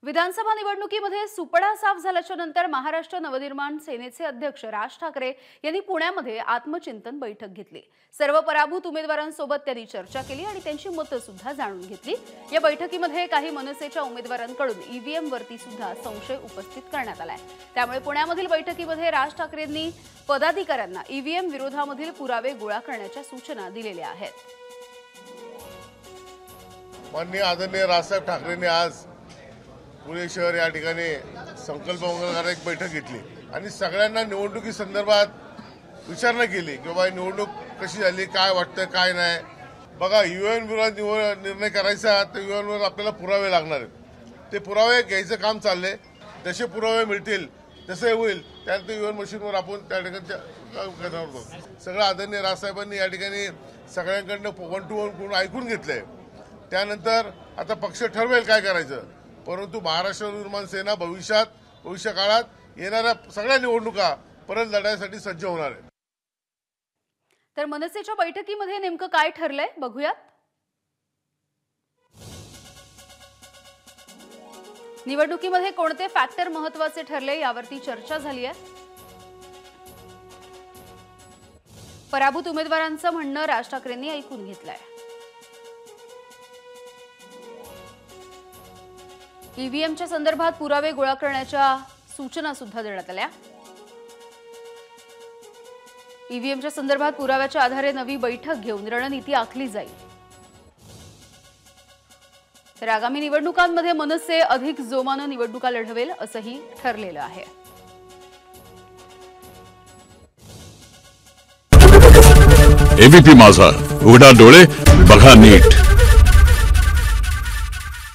विधानसभा निवडणुकीमध्ये सुपडा साफ झाल्याच्या नंतर महाराष्ट्र नवनिर्माण सेनेचे अध्यक्ष राज ठाकरे यांनी पुण्यामध्ये आत्मचिंतन बैठक घेतली। सर्व पराभूत उमेदवारांसोबत त्यांनी चर्चा केली आणि त्यांची मतं सुद्धा जाणून घेतली। या बैठकीमध्ये काही मनसेच्या उमेदवारांकडून ईव्हीएम वरती सुद्धा संशय उपस्थित करण्यात आलाय। त्यामुळे पुण्यामधील बैठकीमध्ये राज ठाकरेंनी पदाधिकाऱ्यांना ईव्हीएम विरोधामधील पुरावे गोळा करण्याच्या सूचना दिलेल्या आहेत। माननीय आदरणीय राजसाहेब ठाकरेंनी आज पुणे शहर या ठिकाणी संकल्प मंगलकार एक बैठक घेतली आणि सगळ्यांना निवडणुकी संदर्भात विचारणा केली की बाबा निवडणूक कशी झाली, काय वाटतं, काय नाही। बघा, ईव्हीएम विरोधात निर्णय करायचा तर ईव्हीएम वर आपल्याला पुरावे लागणार आहेत। ते पुरावे घ्यायचं काम चाललंय। जसे पुरावे मिळतील तसे होईल, त्यानंतर ईव्हीएम मशीनवर आपण त्या ठिकाणी सगळं आदरणीय राजसाहेबांनी या ठिकाणी सगळ्यांकडनं 1 to 1 ऐकून घेतलंय। त्यानंतर आता पक्ष ठरवेल काय करायचं, परंतु महाराष्ट्र नवनिर्माण सेना भविष्य काळात येणाऱ्या सगळ्या निवडणुका परत लढण्यासाठी सज्ज होणार आहे। तर मनसेच्या बैठकीमध्ये नेमकं काय ठरलंय बघूयात। निवडणुकीमध्ये कोणते फॅक्टर महत्त्वाचे ठरले यावरती चर्चा झाली आहे। पराभूत उमेदवारांचं म्हणणं राज ठाकरेंनी ऐकून घेतलंय। ईव्हीएमच्या संदर्भात पुरावे गोळा करण्याच्या सूचना सुद्धा देण्यात आल्या। ईव्हीएमच्या संदर्भात पुराव्याच्या आधारे नवी बैठक घेऊन रणनीती आखली जाईल। तर आगामी निवडणुकांमध्ये मनसे अधिक जोमानं निवडणुका लढवेल असंही ठरलेलं आहे। एबीपी माझा, उघडा डोळे बघा नीट।